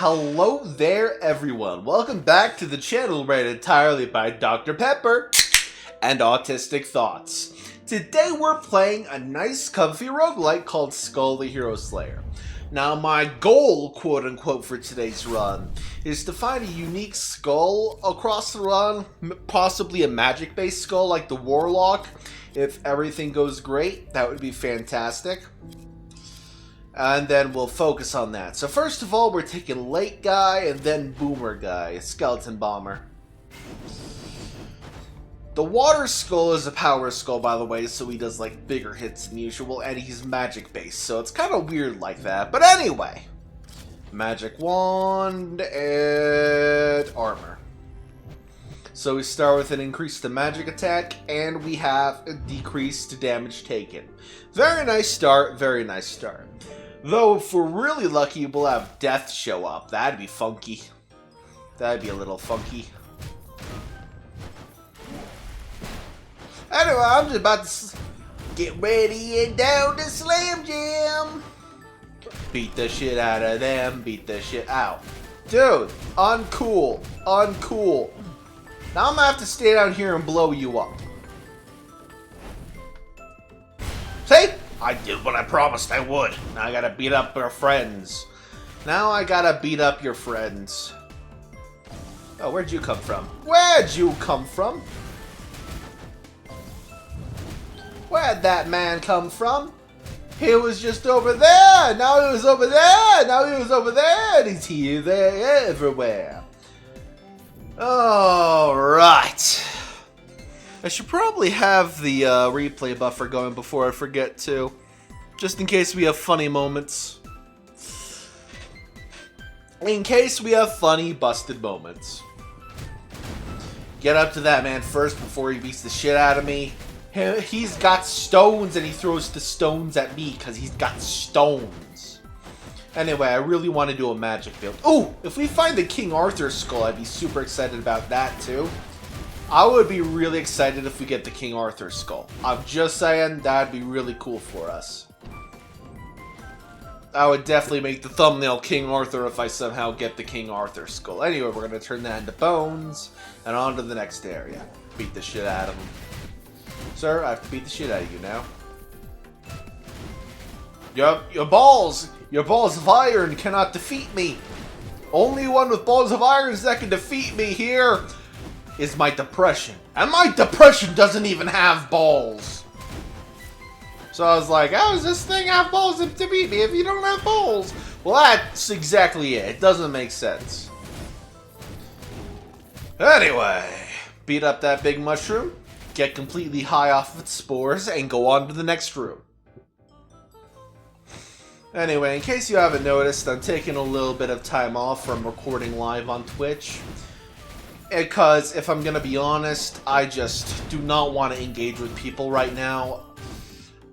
Hello there, everyone. Welcome back to the channel ran entirely by Dr. Pepper and Autistic Thoughts. Today we're playing a nice, comfy roguelike called Skul the Hero Slayer. Now my goal, quote-unquote, for today's run is to find a unique skull across the run, possibly a magic-based skull like the Warlock. If everything goes great, that would be fantastic. And then we'll focus on that. So first of all, we're taking Lake Guy and then Boomer Guy, Skeleton Bomber. The Water Skull is a power skull, by the way, so he does like bigger hits than usual, and he's magic based, so it's kind of weird like that. But anyway, Magic Wand and Armor. So we start with an increase to magic attack, and we have a decrease to damage taken. Very nice start, very nice start. Though, if we're really lucky, we'll have Death show up. That'd be funky. That'd be a little funky. Anyway, I'm just about to get ready and down to Slam Jam. Beat the shit out of them, beat the shit out. Dude, uncool, uncool. Now I'm gonna have to stay down here and blow you up. See? I did what I promised I would. Now I gotta beat up your friends. Now I gotta beat up your friends. Oh, where'd you come from? Where'd you come from? Where'd that man come from? He was just over there. Now he was over there. Now he was over there. And he's here, there, everywhere. Alright. I should probably have the replay buffer going before I forget to. Just in case we have funny moments. In case we have funny, busted moments. Get up to that man first before he beats the shit out of me. He's got stones and he throws the stones at me because he's got stones. Anyway, I really want to do a magic build. Ooh, if we find the King Arthur skull, I'd be super excited about that too. I would be really excited if we get the King Arthur skull. I'm just saying, that'd be really cool for us. I would definitely make the thumbnail King Arthur if I somehow get the King Arthur skull. Anyway, we're going to turn that into bones and on to the next area. Beat the shit out of him. Sir, I have to beat the shit out of you now. Your balls of iron cannot defeat me. Only one with balls of iron that can defeat me here is my depression. And my depression doesn't even have balls. So I was like, how does this thing have balls to beat me if you don't have balls? Well, that's exactly it. It doesn't make sense. Anyway, beat up that big mushroom, get completely high off of its spores, and go on to the next room. Anyway, in case you haven't noticed, I'm taking a little bit of time off from recording live on Twitch. Because, if I'm gonna be honest, I just do not want to engage with people right now.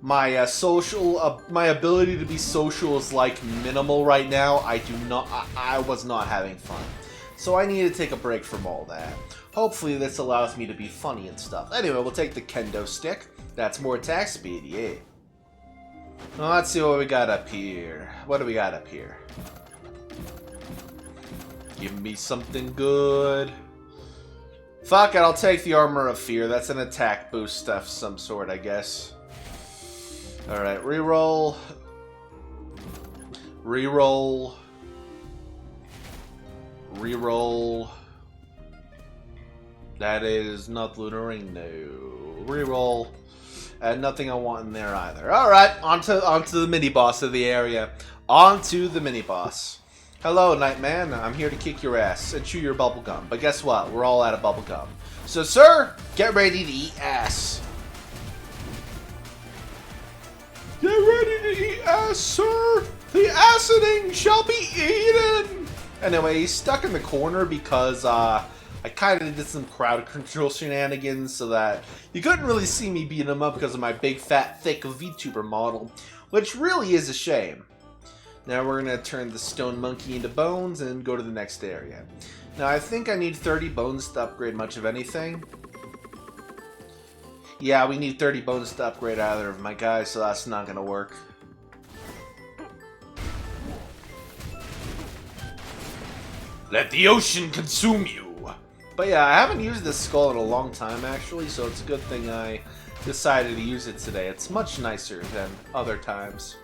My my ability to be social is like minimal right now. I was not having fun. So I need to take a break from all that. Hopefully this allows me to be funny and stuff. Anyway, we'll take the kendo stick. That's more attack speed, yeah. Well, let's see what we got up here. What do we got up here? Give me something good. Fuck it, I'll take the Armor of Fear. That's an attack boost of some sort, I guess. Alright, reroll. Reroll. Reroll. That is not Lunar Ring, no. Reroll. And nothing I want in there either. Alright, onto the mini-boss of the area. Onto the mini-boss. Hello, Nightman. I'm here to kick your ass and chew your bubblegum. But guess what? We're all out of bubblegum. So, sir, get ready to eat ass. Get ready to eat ass, sir. The aciding shall be eaten. Anyway, he's stuck in the corner because, I kind of did some crowd control shenanigans so that you couldn't really see me beating him up because of my big, fat, thick Vtuber model, which really is a shame. Now we're going to turn the stone monkey into bones and go to the next area. Now I think I need 30 bones to upgrade much of anything. Yeah, we need 30 bones to upgrade either of my guys, so that's not going to work. Let the ocean consume you. But yeah, I haven't used this skull in a long time, actually, so it's a good thing I decided to use it today. It's much nicer than other times.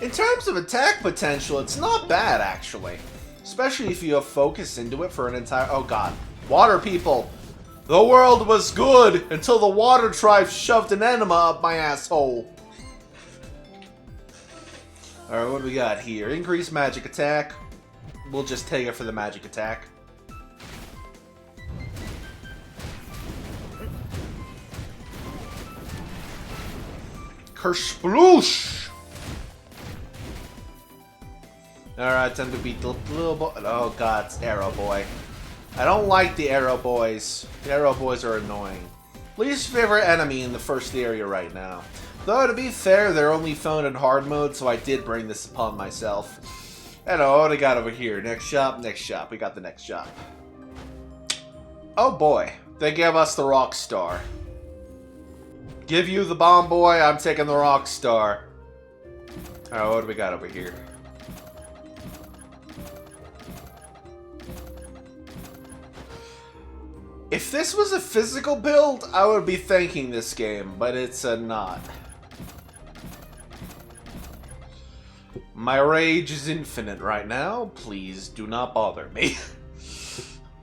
In terms of attack potential, it's not bad, actually. Especially if you have focus into it for an entire... Oh god. Water people! The world was good until the water tribe shoved an enema up my asshole. Alright, what do we got here? Increased magic attack. We'll just take it for the magic attack. Kersploosh! Alright, time to beat the little boy. Oh god, it's Arrow Boy. I don't like the Arrow Boys. The Arrow Boys are annoying. Least favorite enemy in the first area right now. Though, to be fair, they're only found in hard mode, so I did bring this upon myself. And what do I got over here? Next shop, next shop. We got the next shop. Oh boy, they gave us the Rock Star. Give you the Bomb Boy, I'm taking the Rock Star. Alright, what do we got over here? If this was a physical build, I would be thanking this game, but it's not. My rage is infinite right now. Please do not bother me.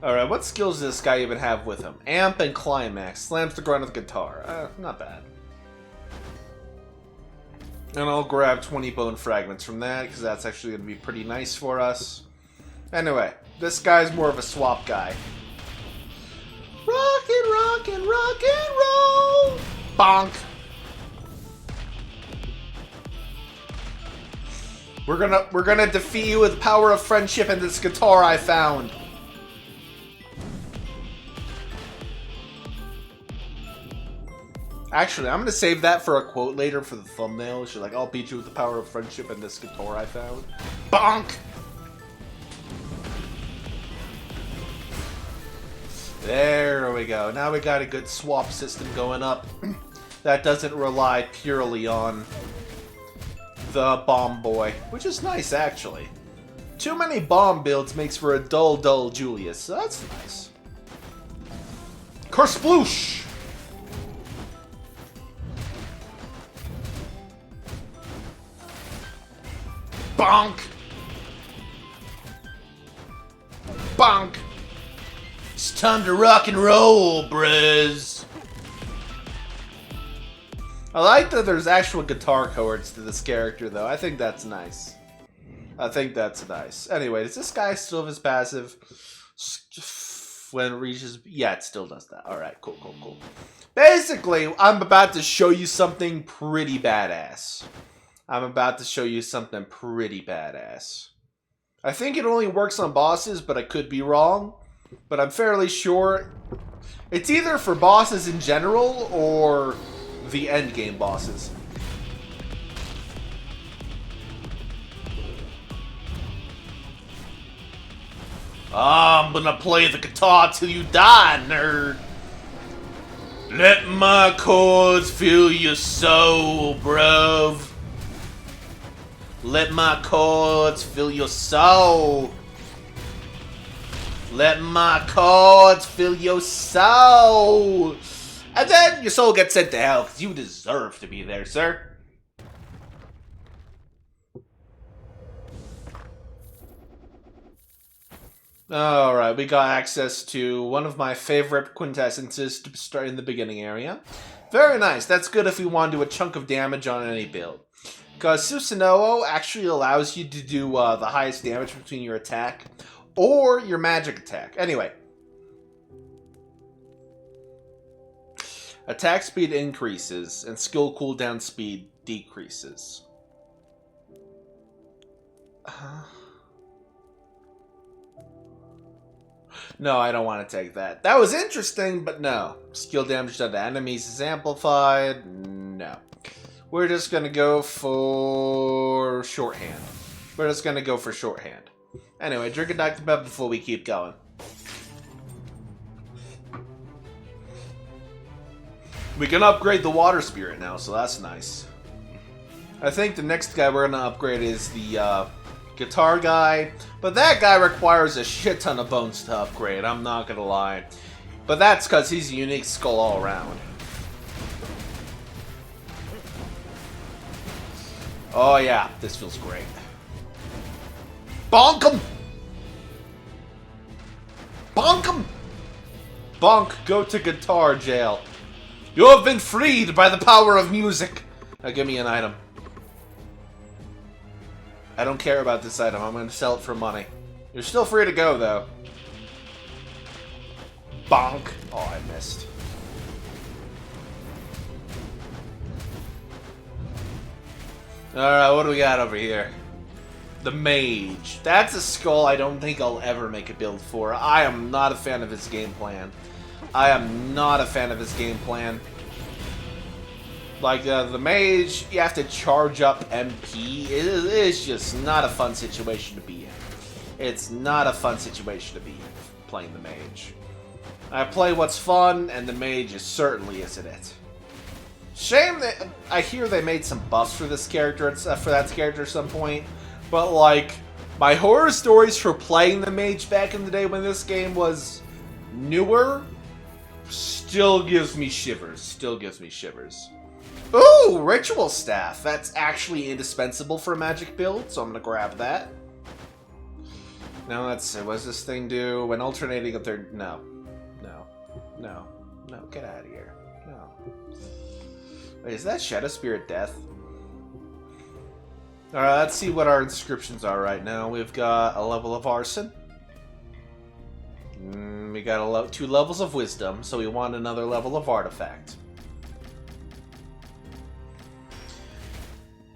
Alright, what skills does this guy even have with him? Amp and Climax. Slams the ground with the guitar. Not bad. And I'll grab 20 bone fragments from that, because that's actually going to be pretty nice for us. Anyway, this guy's more of a swap guy. Rock and roll! Bonk! We're gonna defeat you with the power of friendship and this guitar I found. Actually, I'm gonna save that for a quote later for the thumbnail. She's like, I'll beat you with the power of friendship and this guitar I found. Bonk! There we go. Now we got a good swap system going up that doesn't rely purely on the Bomb Boy, which is nice, actually. Too many bomb builds makes for a dull Julius, so that's nice. Kersploosh! Bonk! Bonk! It's time to rock and roll, bruhs. I like that there's actual guitar chords to this character, though. I think that's nice. Anyway, does this guy still have his passive? When it reaches... Yeah, it still does that. Alright, cool. Basically, I'm about to show you something pretty badass. I think it only works on bosses, but I could be wrong. But I'm fairly sure it's either for bosses in general or the endgame bosses. I'm gonna play the guitar till you die, nerd. Let my chords fill your soul, bruv. Let my chords fill your soul. Let my chords fill your soul. And then your soul gets sent to hell because you deserve to be there, sir. Alright, we got access to one of my favorite quintessences to start in the beginning area. Very nice. That's good if we want to do a chunk of damage on any build. Because Susanoo actually allows you to do the highest damage between your attack or your magic attack. Anyway. Attack speed increases and skill cooldown speed decreases. No, I don't want to take that. That was interesting, but no. Skill damage done to enemies is amplified. No. We're just going to go for shorthand. Anyway, drink a Dr. Pepper before we keep going. We can upgrade the water spirit now, so that's nice. I think the next guy we're going to upgrade is the guitar guy, But that guy requires a shit ton of bones to upgrade, I'm not gonna lie. But that's because he's a unique skull all around. Oh yeah, this feels great. Bonk him! Bonk him! Bonk, go to guitar jail. You have been freed by the power of music. Now give me an item. I don't care about this item. I'm going to sell it for money. You're still free to go, though. Bonk. Oh, I missed. Alright, what do we got over here? The Mage. That's a skull I don't think I'll ever make a build for. I am not a fan of his game plan. I am not a fan of his game plan. Like, the Mage, you have to charge up MP. It's just not a fun situation to be in. It's not a fun situation to be in, playing the Mage. I play what's fun, and the Mage certainly isn't it. Shame that I hear they made some buffs for this character, for that character at some point. But, like, my horror stories for playing the Mage back in the day when this game was newer still gives me shivers. Still gives me shivers. Ooh, Ritual Staff. That's actually indispensable for a magic build, so I'm gonna grab that. Now let's see, what does this thing do? When alternating up there... No. No. No. No, get out of here. No. Wait, is that Shadow Spirit Death? Alright, let's see what our inscriptions are right now. We've got a level of Arson. We got 2 levels of Wisdom, so we want another level of Artifact.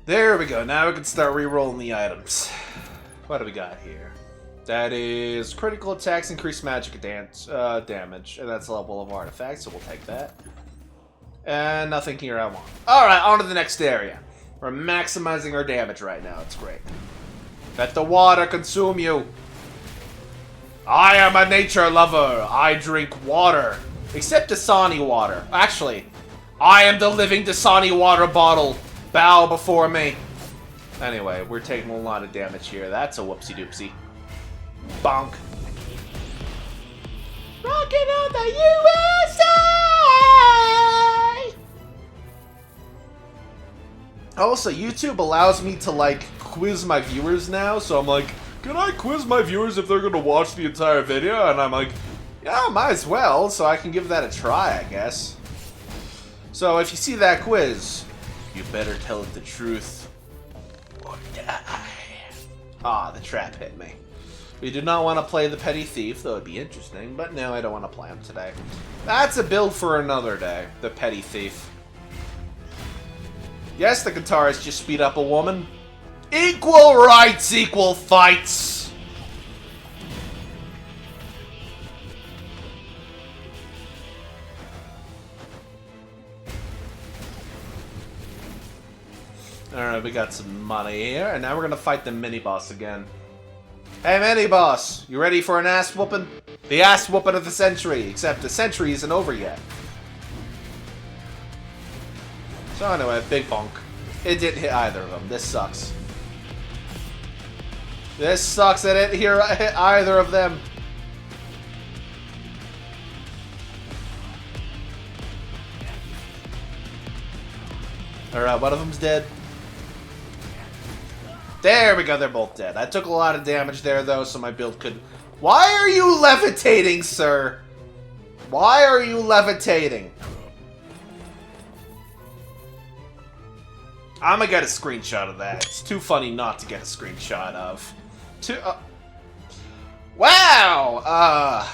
There we go. Now we can start re-rolling the items. What do we got here? That is critical attacks, increase magic damage, and that's a level of artifact, so we'll take that. And nothing here I want. Alright, on to the next area. We're maximizing our damage right now. It's great. Let the water consume you. I am a nature lover. I drink water. Except Dasani water. Actually, I am the living Dasani water bottle. Bow before me. Anyway, we're taking a lot of damage here. That's a whoopsie doopsie. Bonk. Rockin' on the USA! Also, YouTube allows me to, like, quiz my viewers now, so I'm like, can I quiz my viewers if they're gonna watch the entire video? And I'm like, yeah, might as well, so I can give that a try, I guess. So if you see that quiz, you better tell it the truth or die. Ah, the trap hit me. We do not want to play the Petty Thief, though it'd be interesting, but no, I don't want to play him today. That's a build for another day, the Petty Thief. Yes, the guitarist just beat up a woman. Equal rights, equal fights! Alright, we got some money here, and now we're gonna fight the mini-boss again. Hey, mini-boss! You ready for an ass-whooping? The ass-whooping of the century, except the century isn't over yet. So anyway, big bonk. It didn't hit either of them. This sucks. This sucks. It didn't hit either of them. Alright, one of them's dead. There we go, they're both dead. I took a lot of damage there, though, so my build could... Why are you levitating, sir? Why are you levitating? I'm gonna get a screenshot of that. It's too funny not to get a screenshot of. Wow!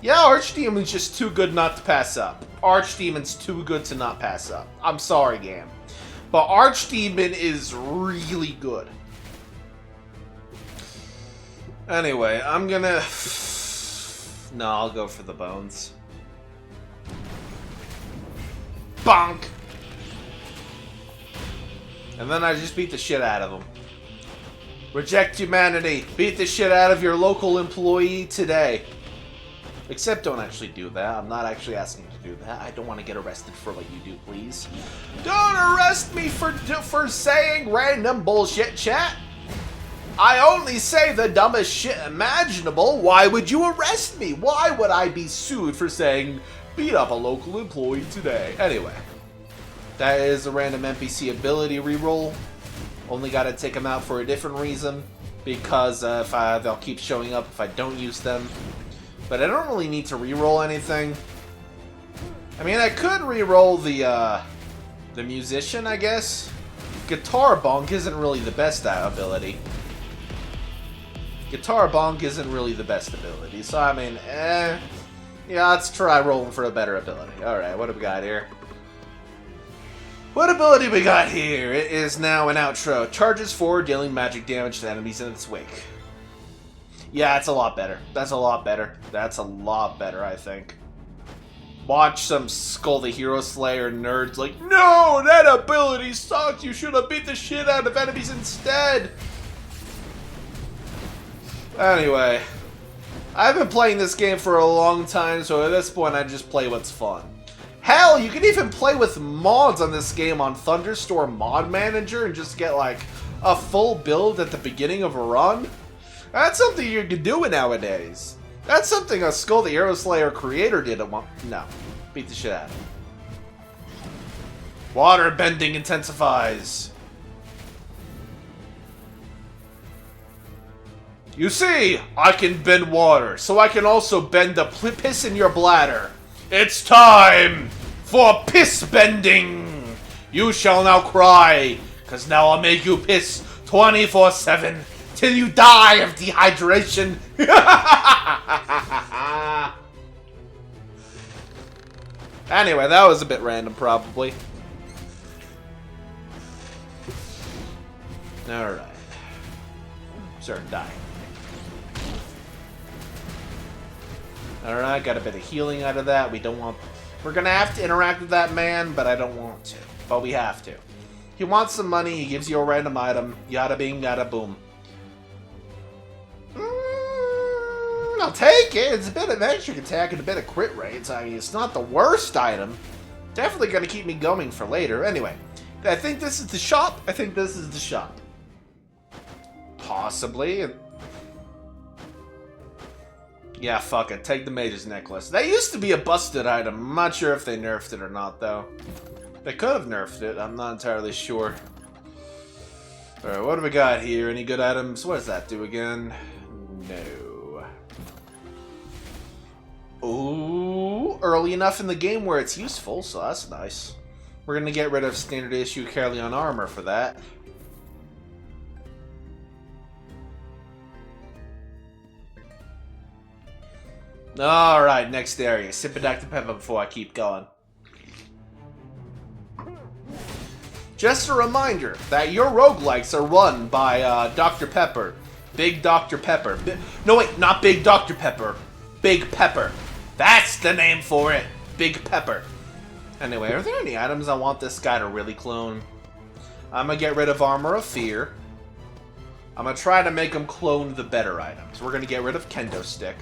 Yeah, Archdemon's just too good not to pass up. Archdemon's too good to not pass up. I'm sorry, game. But Archdemon is really good. Anyway, I'm gonna... No, I'll go for the bones. Bonk! And then I just beat the shit out of him. Reject humanity. Beat the shit out of your local employee today. Except don't actually do that. I'm not actually asking you to do that. I don't want to get arrested for what you do, please. Don't arrest me for saying random bullshit, chat. I only say the dumbest shit imaginable. Why would you arrest me? Why would I be sued for saying beat up a local employee today? Anyway, that is a random NPC ability reroll. Only gotta take them out for a different reason, because they'll keep showing up if I don't use them. But I don't really need to reroll anything. I mean, I could reroll the musician, I guess. Guitar bonk isn't really the best ability. Guitar bonk isn't really the best ability, so I mean, yeah, let's try rolling for a better ability. Alright, what do we got here? What ability we got here? It is now an outro. Charges forward, dealing magic damage to enemies in its wake. Yeah, it's a lot better. That's a lot better. That's a lot better, I think. Watch some Skul the Hero Slayer nerds like, no, that ability sucks. You should have beat the shit out of enemies instead. Anyway, I've been playing this game for a long time, so at this point I just play what's fun. Hell, you can even play with mods on this game on Thunderstorm Mod Manager and just get like a full build at the beginning of a run. That's something you can do nowadays. That's something a Skul the Hero Slayer creator did. No, beat the shit out of him. Water bending intensifies. You see, I can bend water, so I can also bend the piss in your bladder. It's time for piss bending. You shall now cry, cause now I'll make you piss 24/7 till you die of dehydration. Anyway, that was a bit random, probably. Alright. Sir, die. Alright, got a bit of healing out of that. We're gonna have to interact with that man, but I don't want to. But we have to. He wants some money, he gives you a random item. Yada bing, yada boom. I'll take it. It's a bit of magic attack and a bit of crit rates. I mean, it's not the worst item. Definitely gonna keep me going for later. Anyway, I think this is the shop. I think this is the shop. Possibly. Yeah, fuck it. Take the mage's necklace. That used to be a busted item. I'm not sure if they nerfed it or not, though. They could have nerfed it. I'm not entirely sure. Alright, what do we got here? Any good items? What does that do again? No. Ooh, early enough in the game where it's useful, so that's nice. We're gonna get rid of standard issue Carleon armor for that. Alright, next area. Sip a Dr. Pepper before I keep going. Just a reminder that your roguelikes are run by Dr. Pepper. Big Dr. Pepper. No, wait, not Big Dr. Pepper. Big Pepper. That's the name for it. Big Pepper. Anyway, are there any items I want this guy to really clone? I'm gonna get rid of Armor of Fear. I'm gonna try to make him clone the better items. We're gonna get rid of Kendo Stick.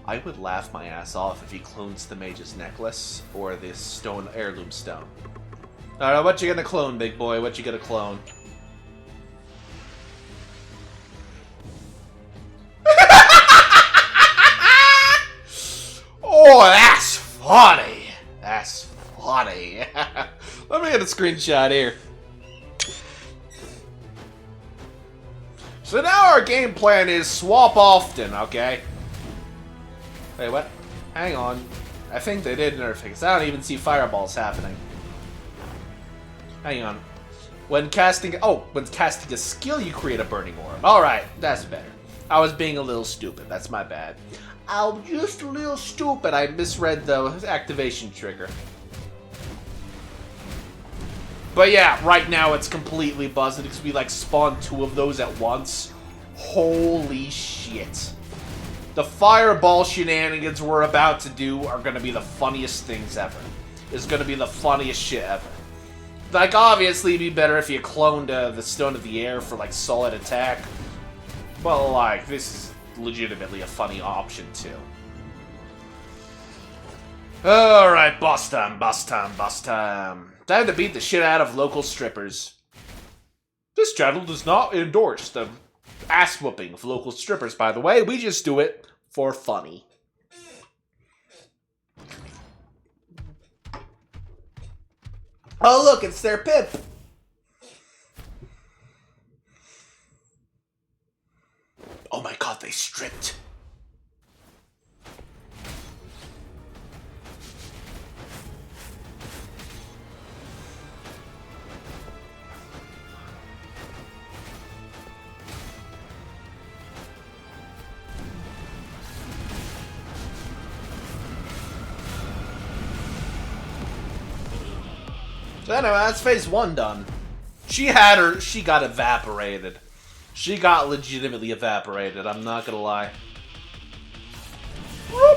I would laugh my ass off if he clones the Mage's Necklace or this stone heirloom stone. Alright, what you gonna clone, big boy? What you gonna clone? Oh, that's funny! That's funny. Let me get a screenshot here. So now our game plan is swap often, okay? Wait, what? Hang on. I think they did nerf it, because I don't even see fireballs happening. Hang on. When casting a skill, you create a burning orb. Alright, that's better. I was being a little stupid. That's my bad. I'm just a little stupid. I misread the activation trigger. But yeah, right now it's completely buzzed because we like spawned 2 of those at once. Holy shit. The fireball shenanigans we're about to do are going to be the funniest things ever. It's going to be the funniest shit ever. Like, obviously, it'd be better if you cloned the Stone of the Air for, like, solid attack. But, like, this is legitimately a funny option, too. Alright, boss time, boss time, boss time. Time to beat the shit out of local strippers. This channel does not endorse the ass whooping of local strippers, by the way. We just do it for funny. Oh, look, it's their pimp. Oh my god, they stripped. So anyway, that's phase 1 done. She got evaporated. She got legitimately evaporated, I'm not gonna lie. Can't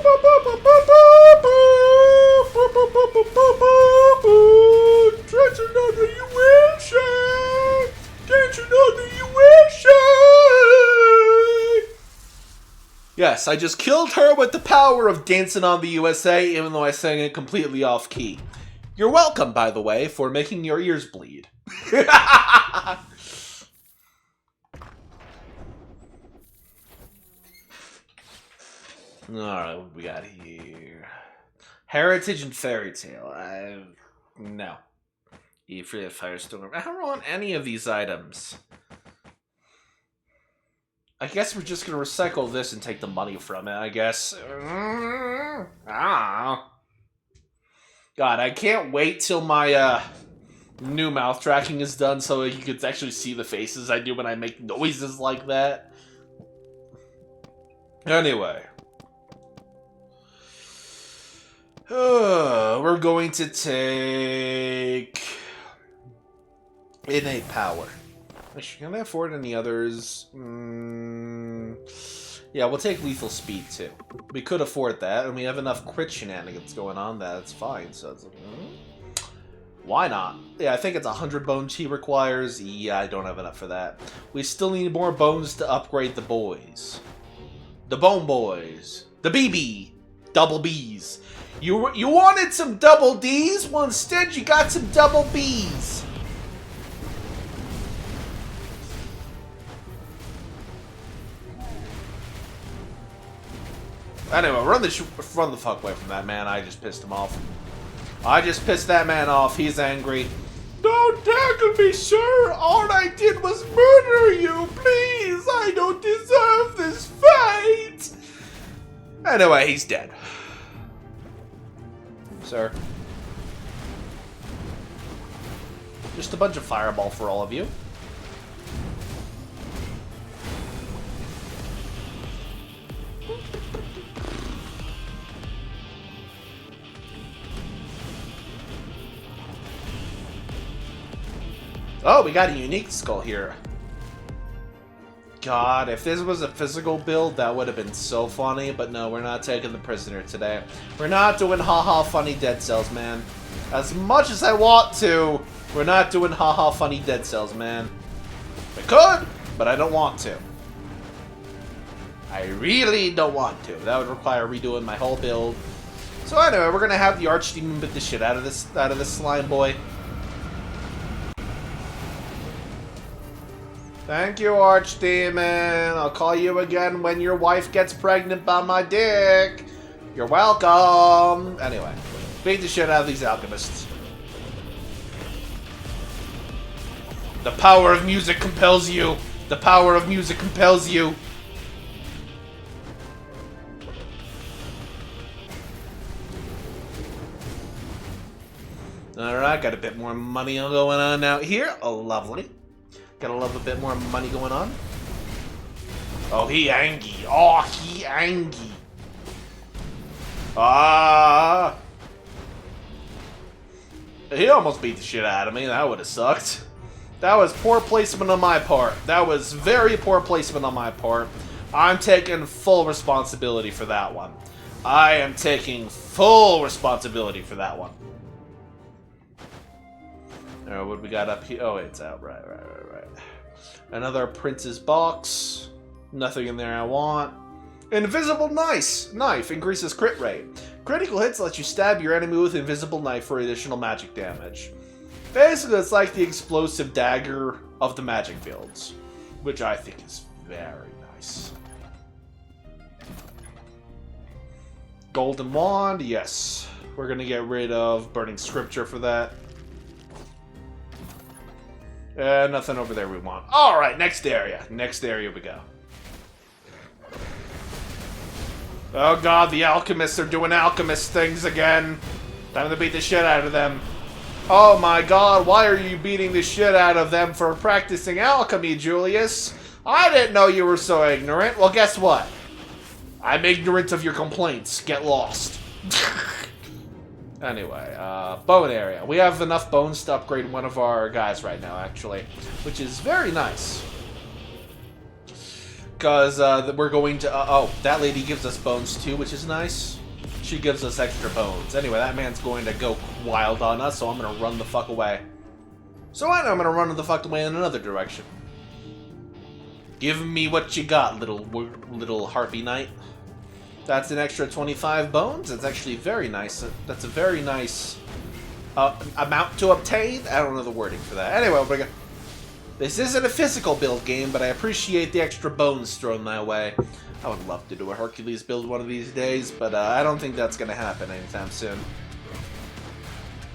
you know that you wish it? Can't you know that you wish it? Yes, I just killed her with the power of Dancing on the USA, even though I sang it completely off key. You're welcome, by the way, for making your ears bleed. Alright, what we got here? Heritage and Fairy Tale. No. Efree Firestorm. I don't want any of these items. I guess we're just gonna recycle this and take the money from it, I guess. God, I can't wait till my new mouth tracking is done so you could actually see the faces I do when I make noises like that. Anyway. We're going to take innate power. Can I afford any others? Yeah, we'll take lethal speed too. We could afford that, and we have enough crit shenanigans going on that it's fine. So it's like, why not? Yeah, I think it's 100 bones he requires. Yeah, I don't have enough for that. We still need more bones to upgrade the boys. The Bone Boys. The BB. Double Bs. You wanted some double Ds? Well, instead you got some double Bs. Anyway, run the fuck away from that man. I just pissed him off. I just pissed that man off. He's angry. Don't tackle me, sir. All I did was murder you. Please, I don't deserve this fight. Anyway, he's dead. Sir. Just a bunch of fireball for all of you. Oh, we got a unique skull here. God, if this was a physical build, that would have been so funny, but no, we're not taking the prisoner today. We're not doing haha funny dead cells, man. As much as I want to, we're not doing haha funny dead cells, man. I could, but I don't want to. I really don't want to. That would require redoing my whole build. So anyway, we're gonna have the Archdemon beat the shit out of this slime boy. Thank you, Archdemon. I'll call you again when your wife gets pregnant by my dick. You're welcome. Anyway, beat the shit out of these alchemists. The power of music compels you. The power of music compels you. Alright, got a bit more money going on out here. Oh, lovely. Gotta love a bit more money going on. Oh, he angry. Oh, he angry. Ah. He almost beat the shit out of me. That would have sucked. That was poor placement on my part. That was very poor placement on my part. I'm taking full responsibility for that one. I am taking full responsibility for that one. Alright, what we got up here? Oh, it's out. Right. Another prince's box. Nothing in there I want. Invisible knife increases crit rate. Critical hits let you stab your enemy with invisible knife for additional magic damage. Basically, it's like the explosive dagger of the magic builds, which I think is very nice. Golden Wand, yes. We're gonna get rid of Burning Scripture for that. Nothing over there we want. Alright, next area. Next area we go. Oh god, the alchemists are doing alchemist things again. Time to beat the shit out of them. Oh my god, why are you beating the shit out of them for practicing alchemy, Julius? I didn't know you were so ignorant. Well, guess what? I'm ignorant of your complaints. Get lost. Anyway, bone area. We have enough bones to upgrade one of our guys right now, actually, which is very nice. Because we're going to... oh, that lady gives us bones too, which is nice. She gives us extra bones. Anyway, that man's going to go wild on us, so I'm going to run the fuck away. So I know I'm going to run the fuck away in another direction. Give me what you got, little harpy knight. That's an extra 25 bones. It's actually very nice. That's a very nice amount to obtain. I don't know the wording for that. Anyway, this isn't a physical build game, but I appreciate the extra bones thrown my way. I would love to do a Hercules build one of these days, but I don't think that's going to happen anytime soon.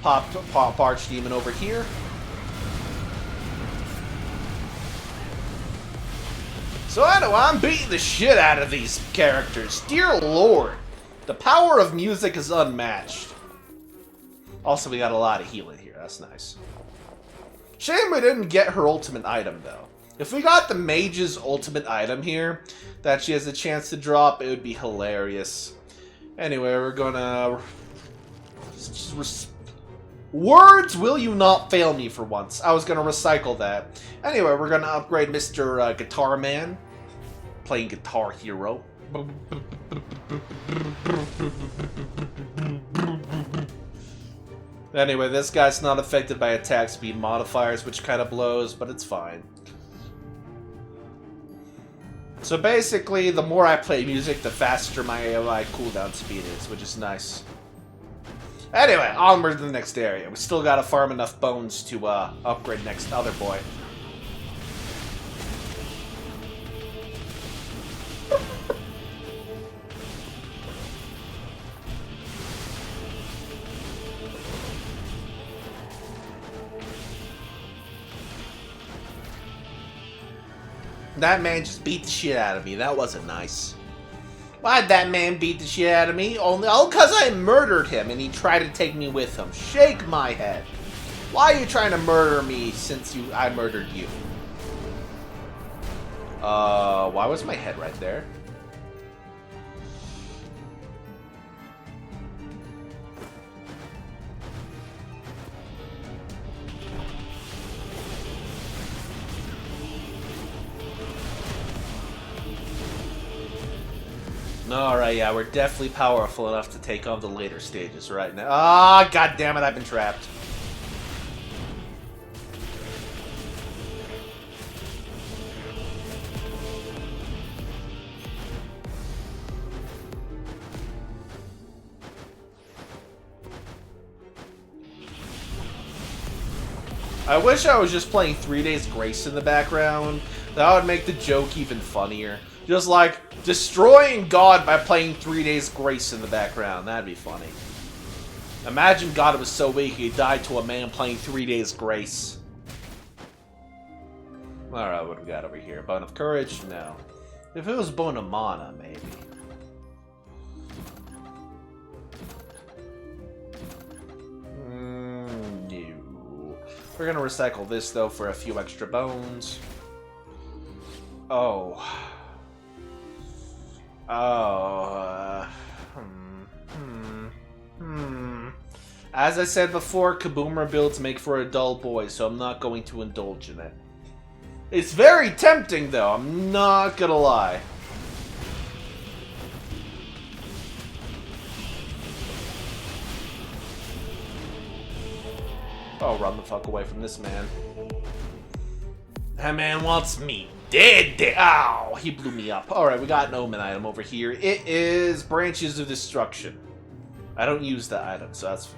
Pop Archdemon over here. So anyway, I'm beating the shit out of these characters. Dear Lord, the power of music is unmatched. Also, we got a lot of healing here. That's nice. Shame we didn't get her ultimate item, though. If we got the mage's ultimate item here, that she has a chance to drop, it would be hilarious. Anyway, we're gonna... Words, will you not fail me for once? I was gonna recycle that. Anyway, we're gonna upgrade Mr. Guitar Man. Playing Guitar Hero. Anyway, this guy's not affected by attack speed modifiers, which kind of blows, but it's fine. So basically, the more I play music, the faster my cooldown speed is, which is nice. Anyway, onward to the next area. We still gotta farm enough bones to upgrade next other boy. That man just beat the shit out of me. That wasn't nice. Why'd that man beat the shit out of me? Only because I murdered him and he tried to take me with him. Shake my head. Why are you trying to murder me since I murdered you? Why was my head right there? Alright, yeah, we're definitely powerful enough to take on the later stages right now. Ah, god damn it, I've been trapped. I wish I was just playing 3 Days Grace in the background. That would make the joke even funnier. Just like destroying God by playing 3 Days Grace in the background. That'd be funny. Imagine God was so weak he died to a man playing 3 Days Grace. Alright, what do we got over here? Bone of Courage? No. If it was Bone of Mana, maybe. No. We're gonna recycle this, though, for a few extra bones. Oh. As I said before, Kaboomer builds make for a dull boy, so I'm not going to indulge in it. It's very tempting, though, I'm not gonna lie. Oh, run the fuck away from this man. That man wants me dead. Ow, he blew me up. Alright, we got an omen item over here. It is Branches of Destruction. I don't use that item, so that's...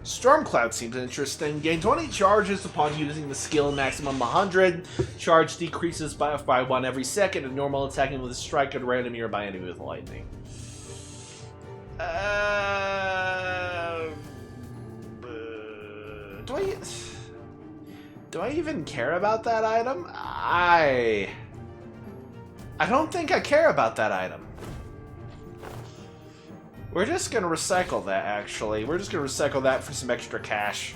Stormcloud seems interesting. Gain 20 charges upon using the skill, maximum 100. Charge decreases by 1 every second, and normal attacking with a strike at random nearby enemy with lightning. Do I even care about that item? I don't think I care about that item. We're just gonna recycle that, actually. We're just gonna recycle that for some extra cash.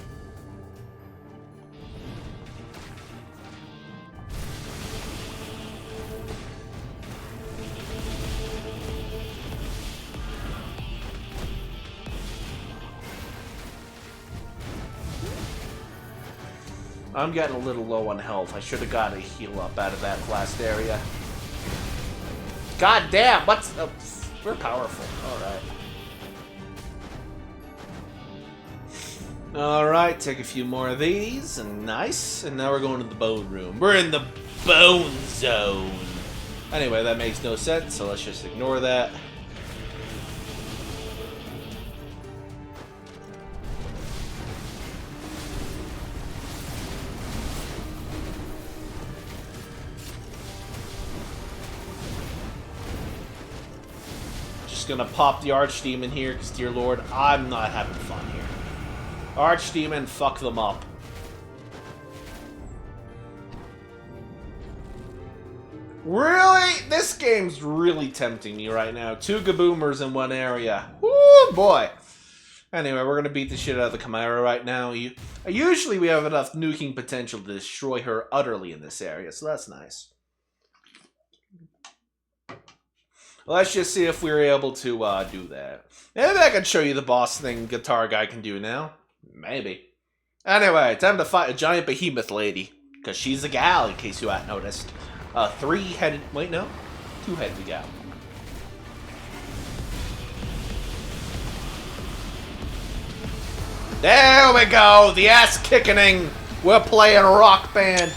I'm getting a little low on health. I should have got a heal up out of that last area. God damn, what's... Oh, we're powerful. Alright. Alright, take a few more of these, and nice. And now we're going to the bone room. We're in the bone zone. Anyway, that makes no sense, so let's just ignore that. Just gonna pop the Archdemon here, because dear lord, I'm not having fun here. Archdemon, fuck them up. Really? This game's really tempting me right now. 2 Gaboomers in one area. Woo, boy. Anyway, we're gonna beat the shit out of the Chimera right now. Usually we have enough nuking potential to destroy her utterly in this area, so that's nice. Let's just see if we're able to do that. Maybe I can show you the boss thing Guitar Guy can do now. Maybe. Anyway, time to fight a giant behemoth lady. Because she's a gal, in case you hadn't noticed. A 3-headed... Wait, no. 2-headed gal. There we go! The ass-kicking! We're playing Rock Band!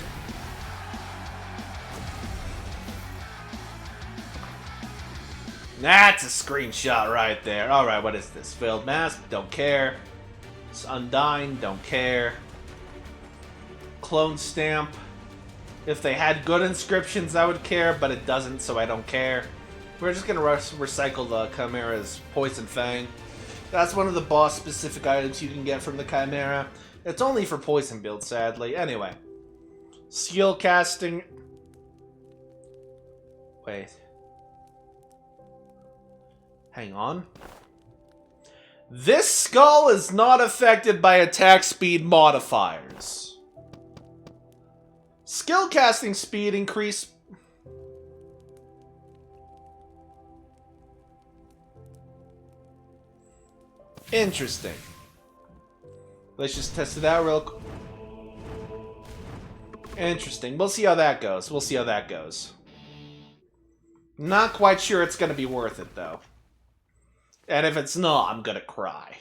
That's a screenshot right there. Alright, what is this? Failed Mask? Don't care. It's Undyne? Don't care. Clone Stamp. If they had good inscriptions, I would care, but it doesn't, so I don't care. We're just gonna recycle the Chimera's Poison Fang. That's one of the boss-specific items you can get from the Chimera. It's only for poison build, sadly. Anyway. Skill casting... Wait. Hang on. This skull is not affected by attack speed modifiers. Skill casting speed increase... Interesting. Let's just test it out real quick. Interesting. We'll see how that goes. We'll see how that goes. Not quite sure it's going to be worth it, though. And if it's not, I'm gonna cry.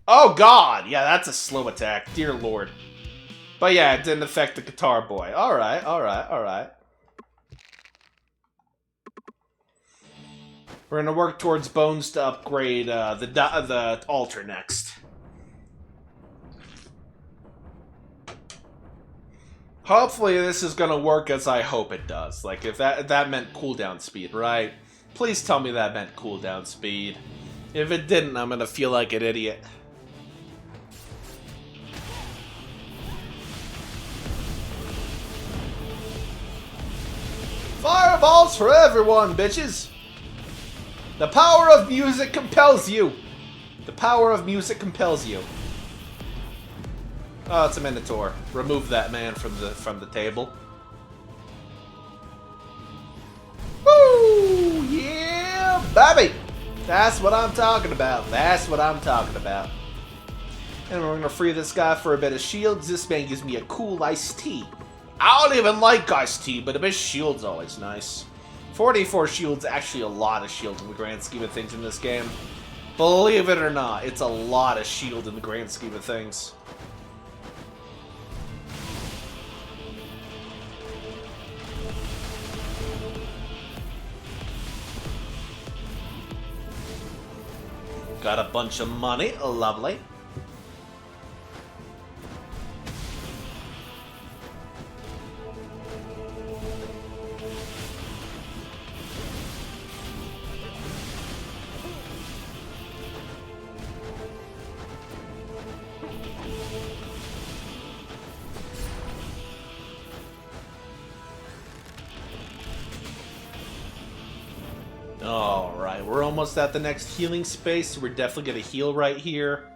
Oh god! Yeah, that's a slow attack. Dear lord. But yeah, it didn't affect the Guitar Boy. Alright, alright, alright. We're gonna work towards bones to upgrade the altar next. Hopefully this is gonna work as I hope it does. Like, if that meant cooldown speed, right? Please tell me that meant cooldown speed. If it didn't, I'm gonna feel like an idiot. Fireballs for everyone, bitches! The power of music compels you! The power of music compels you. Oh, it's a Minotaur. Remove that man from the table. Woo! Yeah, baby! That's what I'm talking about. That's what I'm talking about. And we're gonna free this guy for a bit of shields. This man gives me a cool iced tea. I don't even like iced tea, but a bit of shield's always nice. 44 shields, actually a lot of shield in the grand scheme of things in this game. Believe it or not, it's a lot of shield in the grand scheme of things. Got a bunch of money. Lovely. Alright, we're almost at the next healing space, so we're definitely gonna heal right here.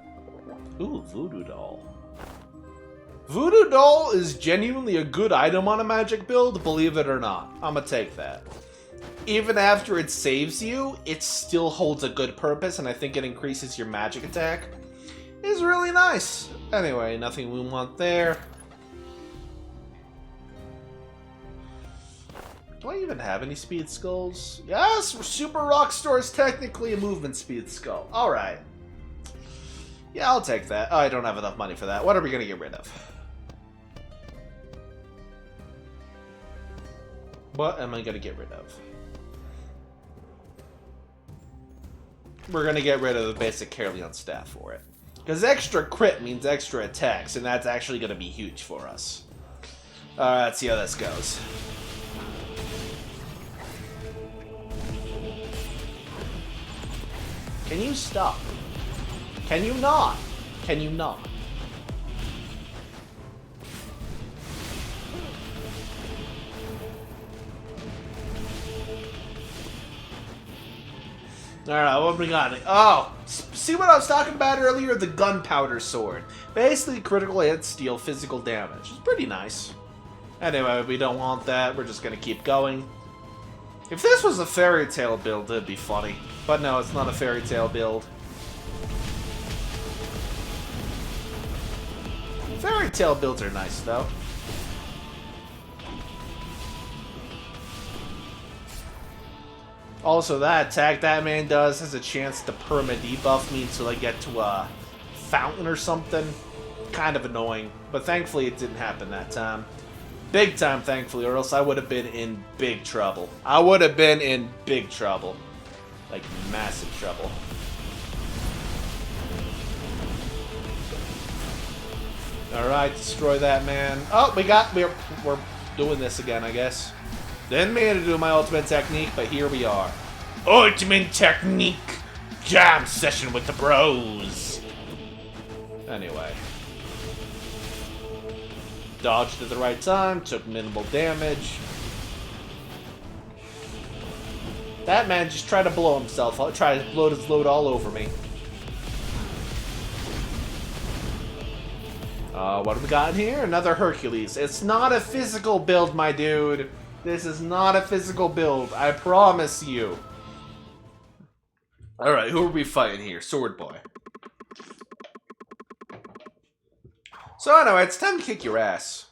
Ooh, Voodoo Doll. Voodoo Doll is genuinely a good item on a magic build, believe it or not. I'm gonna take that. Even after it saves you, it still holds a good purpose, and I think it increases your magic attack. It's really nice. Anyway, nothing we want there. Do I even have any speed skulls? Yes, Super Rockstar is technically a movement speed skull. Alright. Yeah, I'll take that. Oh, I don't have enough money for that. What are we going to get rid of? What am I going to get rid of? We're going to get rid of the basic Caerleon staff for it. Because extra crit means extra attacks, and that's actually going to be huge for us. Alright, let's see how this goes. Can you stop? Can you not? Can you not? Alright, what we got? Oh! See what I was talking about earlier? The gunpowder sword. Basically, critical hits deal physical damage. It's pretty nice. Anyway, we don't want that. We're just gonna keep going. If this was a fairy tale build, it'd be funny. But no, it's not a fairy tale build. Fairy tale builds are nice, though. Also, that attack that man does has a chance to perma debuff me until I get to a fountain or something. Kind of annoying, but thankfully it didn't happen that time. Big time, thankfully, or else I would have been in big trouble. I would have been in big trouble. Like, massive trouble. Alright, destroy that man. Oh, we're doing this again, I guess. Didn't mean to do my ultimate technique, but here we are. Ultimate technique! Jam session with the bros! Anyway. Dodged at the right time, took minimal damage. That man just tried to blow himself. Tried to blow his load all over me. What have we got in here? Another Hercules. It's not a physical build, my dude. This is not a physical build. I promise you. Alright, who are we fighting here? Sword Boy. So anyway, it's time to kick your ass.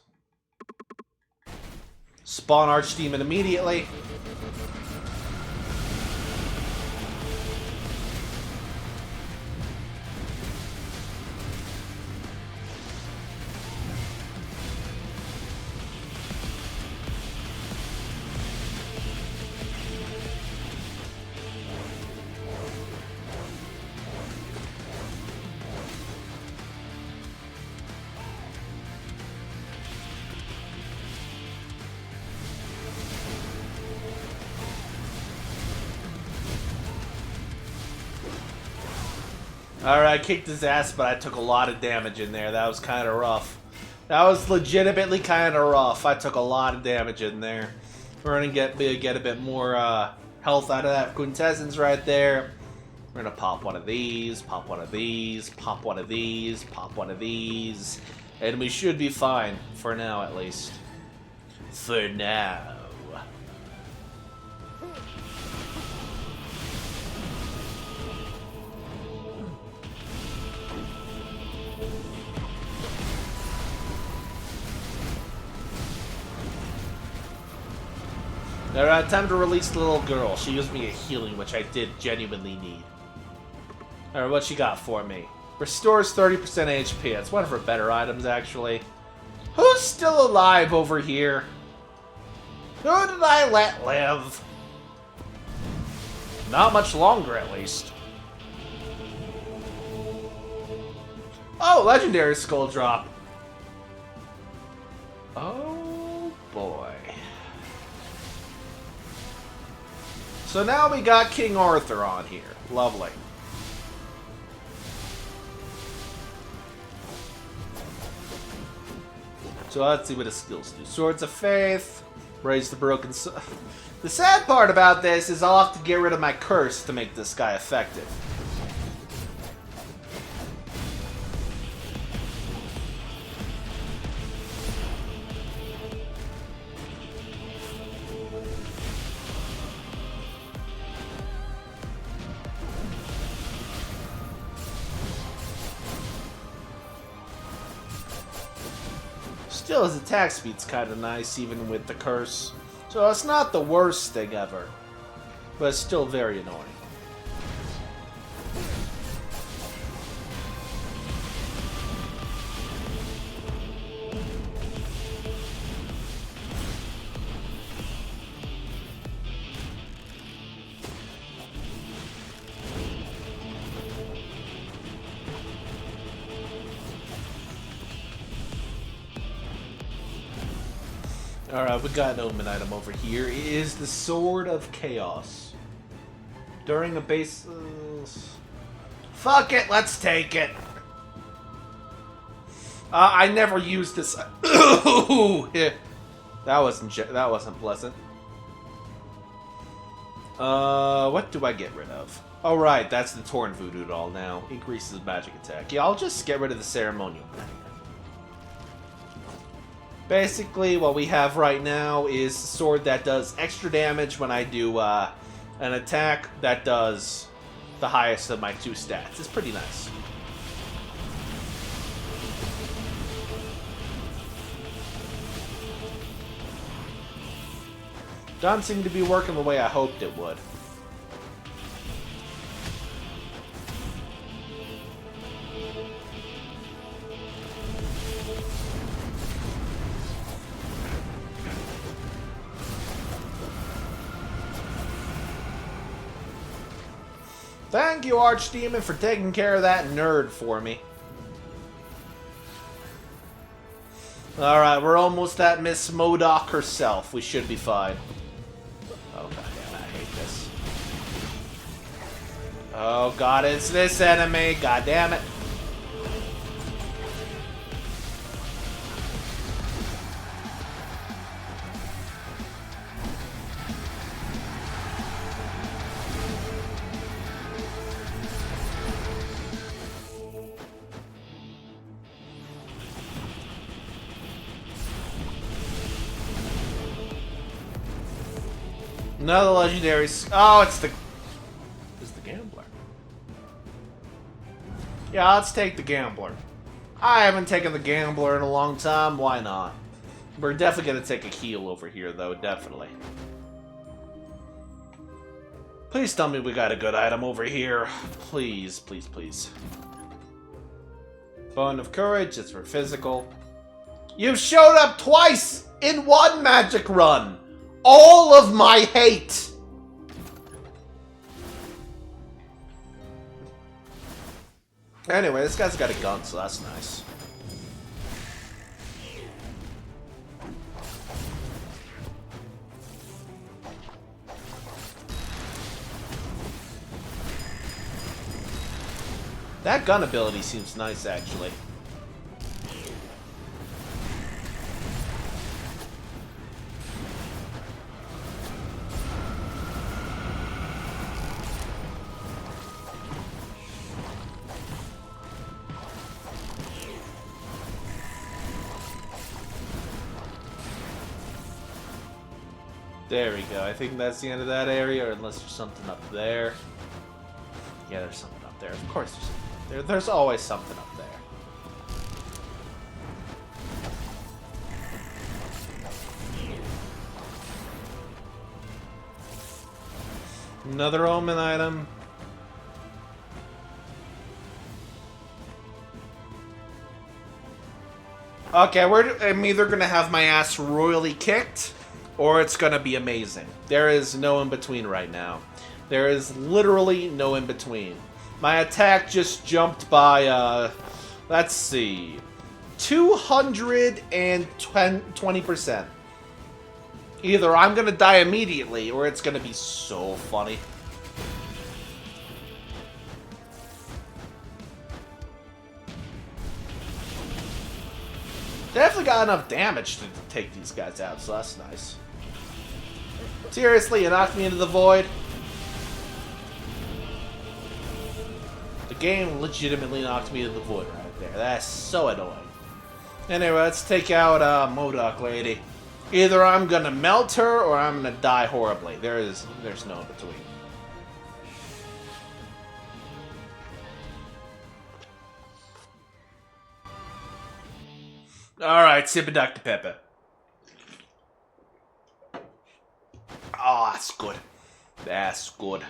Spawn Archdemon immediately. Alright, I kicked his ass, but I took a lot of damage in there. That was kind of rough. That was legitimately kind of rough. I took a lot of damage in there. We're going to get a bit more health out of that quintessence right there. We're going to pop one of these, pop one of these, pop one of these, pop one of these. And we should be fine. For now, at least. For now. Alright, time to release the little girl. She gives me a healing, which I did genuinely need. Alright, what she got for me? Restores 30% HP. That's one of her better items, actually. Who's still alive over here? Who did I let live? Not much longer, at least. Oh, legendary skull drop. Oh, boy. So now we got King Arthur on here. Lovely. So let's see what his skills do. Swords of Faith. Raise the broken... The sad part about this is I'll have to get rid of my curse to make this guy effective. Still, his attack speed's kind of nice, even with the curse. So it's not the worst thing ever, but it's still very annoying. Alright, we got an omen item over here. It is the Sword of Chaos. During a base... Fuck it, let's take it! I never used this... That wasn't pleasant. What do I get rid of? Oh right, that's the Torn Voodoo doll now. Increases magic attack. Yeah, I'll just get rid of the Ceremonial. Basically, what we have right now is a sword that does extra damage when I do an attack that does the highest of my 2 stats. It's pretty nice. Doesn't seem to be working the way I hoped it would. Thank you, Archdemon, for taking care of that nerd for me. Alright, we're almost at Miss MODOK herself. We should be fine. Oh, goddamn, I hate this. Oh, God, it's this enemy. God damn it. Another legendary... Oh, it's the Gambler. Yeah, let's take the Gambler. I haven't taken the Gambler in a long time. Why not? We're definitely going to take a heal over here, though. Definitely. Please tell me we got a good item over here. Please, please, please. Bone of Courage. It's for physical. You've showed up twice in one magic run. All of my hate! Anyway, this guy's got a gun, so that's nice. That gun ability seems nice, actually. There we go. I think that's the end of that area, or unless there's something up there. Yeah, there's something up there. Of course there's something up there. There's always something up there. Another omen item. Okay, I'm either going to have my ass royally kicked, or it's gonna be amazing. There is no in-between right now. There is literally no in-between. My attack just jumped by Let's see. 220%. Either I'm gonna die immediately, or it's gonna be so funny. Definitely got enough damage to take these guys out, so that's nice. Seriously, you knocked me into the void? The game legitimately knocked me into the void right there. That's so annoying. Anyway, let's take out MODOK lady. Either I'm gonna melt her or I'm gonna die horribly. There's no in between. Alright, sip of Dr. Pepper. Oh, that's good. That's good.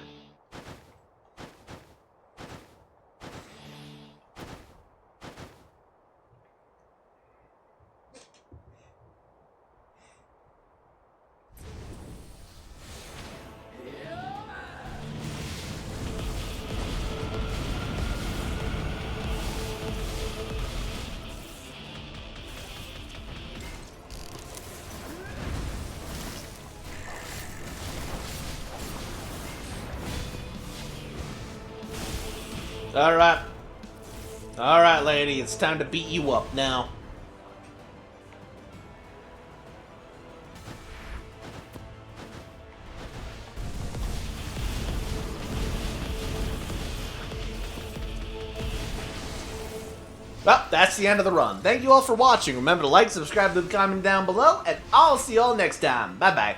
Alright. Alright, lady, it's time to beat you up now. Well, that's the end of the run. Thank you all for watching. Remember to like, subscribe, leave a comment down below, and I'll see you all next time. Bye-bye.